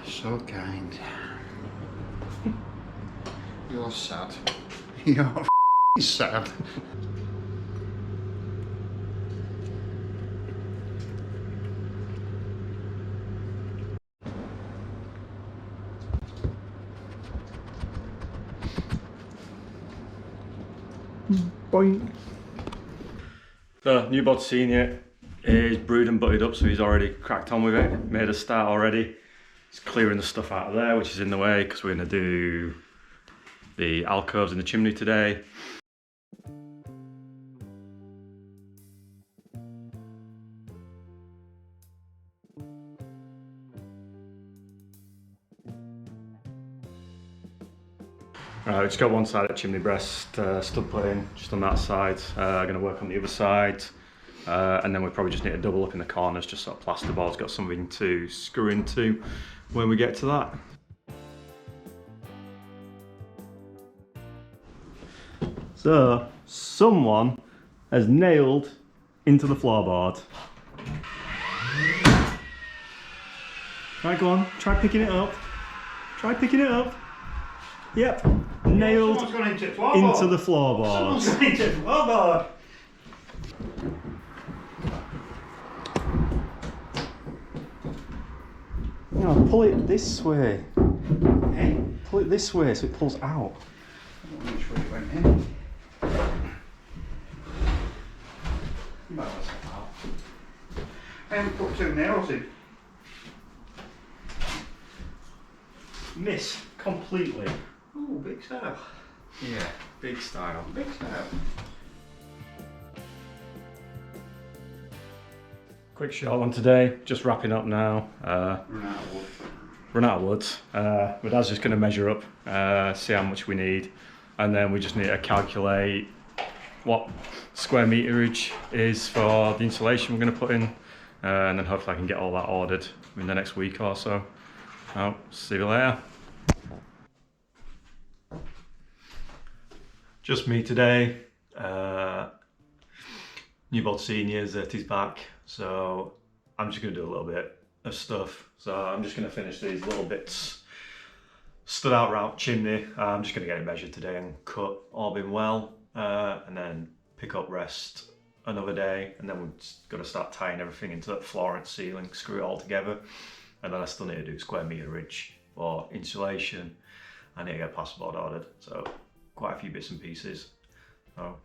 So kind. You're sad. You're f***ing sad. Boing. The new bod senior is brewed and butted up, so he's already cracked on with it. Made a start already. He's clearing the stuff out of there, which is in the way, because we're going to do the alcoves in the chimney today. Right, we've just got one side of the chimney breast stud put in, just on that side. I'm going to work on the other side. And then we probably just need to double up in the corners, just so plasterboard's got something to screw into when we get to that. So, someone has nailed into the floorboard. Right, go on, try picking it up. Try picking it up. Yep, nailed into the floorboard. Someone's gone into the floorboard. No, pull it this way. Hey? Pull it this way so it pulls out. I don't know which way it went in. You might want to step out. I haven't put 2 nails in. Miss completely. Oh, big style. Yeah, big style. Big style. Quick short one today, just wrapping up now. Run out of wood. My dad's just going to measure up, see how much we need, and then we just need to calculate what square meterage is for the insulation we're going to put in, and then hopefully I can get all that ordered in the next week or so. I'll see you later. Just me today. New bod seniors, he's back, so I'm just going to do a little bit of stuff. So I'm just going to finish these little bits. Stood out route chimney. I'm just going to get it measured today and cut, all being well, and then pick up rest another day, and then we've got to start tying everything into that floor and ceiling, screw it all together, and then I still need to do square meterage for insulation. I need to get plasterboard ordered, so quite a few bits and pieces. So.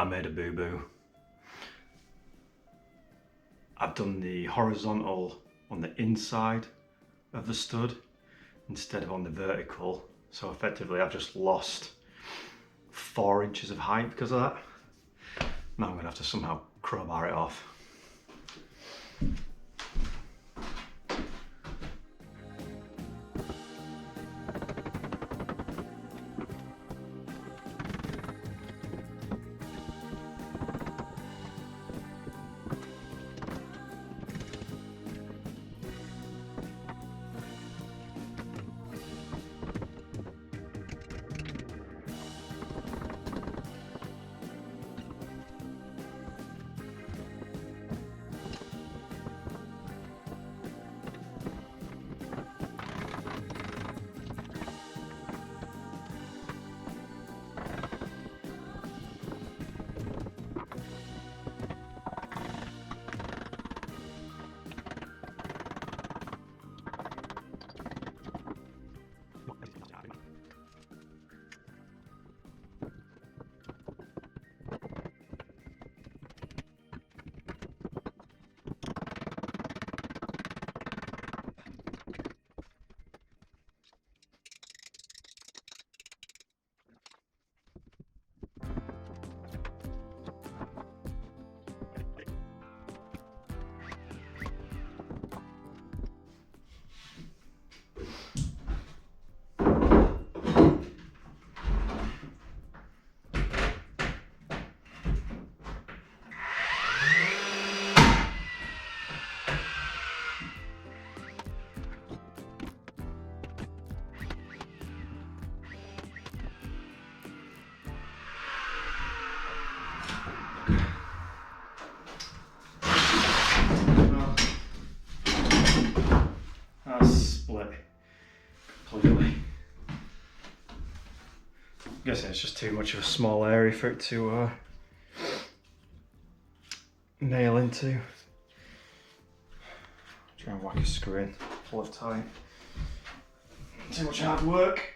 I made a boo-boo. I've done the horizontal on the inside of the stud instead of on the vertical. So effectively I've just lost 4 inches of height because of that. Now I'm gonna have to somehow crowbar it off. That's split completely. I'm guessing it's just too much of a small area for it to nail into. Try and whack a screw in, pull it tight. Too much hard work.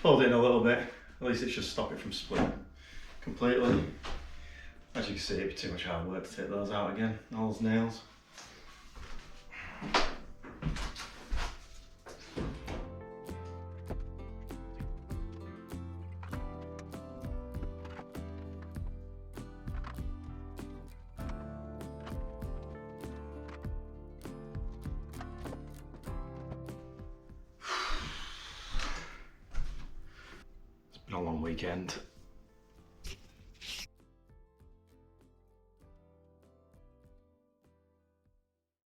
Pulled in a little bit, at least it should stop it from splitting completely. As you can see, it'd be too much hard work to take those out again, all those nails. It's been a long weekend.